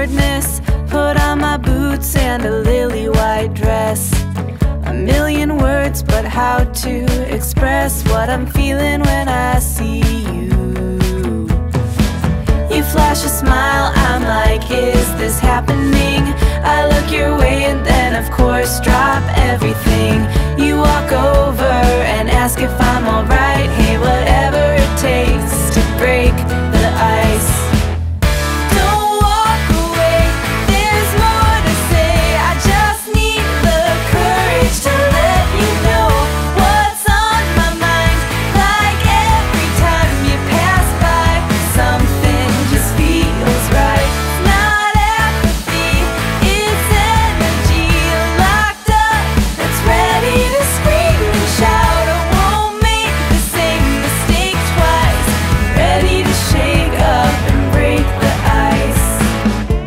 hardness. Put on my boots and a lily white dress. A million words, but how to express what I'm feeling when I see you? You flash a smile, I'm like, is this happening? I look your way and then of course drop everything. You walk over and ask if I'm alright. Hey, whatever it takes to break the ice. Don't walk away, there's more to say. I just need the courage to let you know what's on my mind. Like every time you pass by, something just feels right. Not apathy, it's energy locked up that's ready to scream and shout. I won't make the same mistake twice. Ready to shake up and break the ice.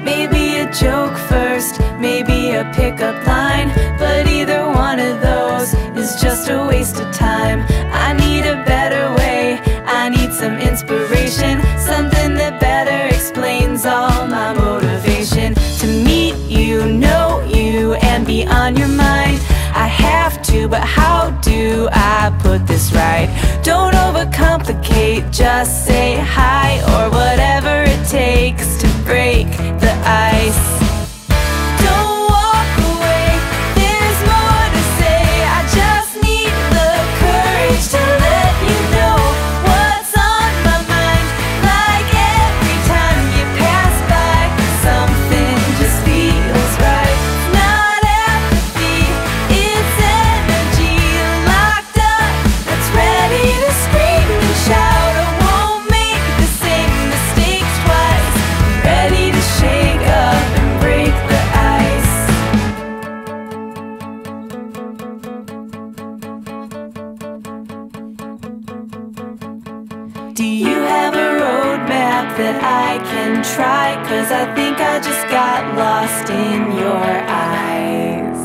Maybe a joke first, maybe a pickup line, but either one of those is just a waste of time. I need a better way, I need some inspiration, something that better explains all my motivation. To meet you, know you, and be on your mind. I have to, but how do I put this right? Don't overcomplicate, just say hi or whatever it takes to break the ice. Don't walk away, there's more to say. I just need the courage to let you know what's on my mind. Like every time you pass by, something just feels right. Not apathy, it's energy locked up that's ready to scream and shout. I won't make the same mistake twice. Ready to shake up and break the ice. Do you have a roadmap that I can try? 'Cause I think I just got lost in your eyes.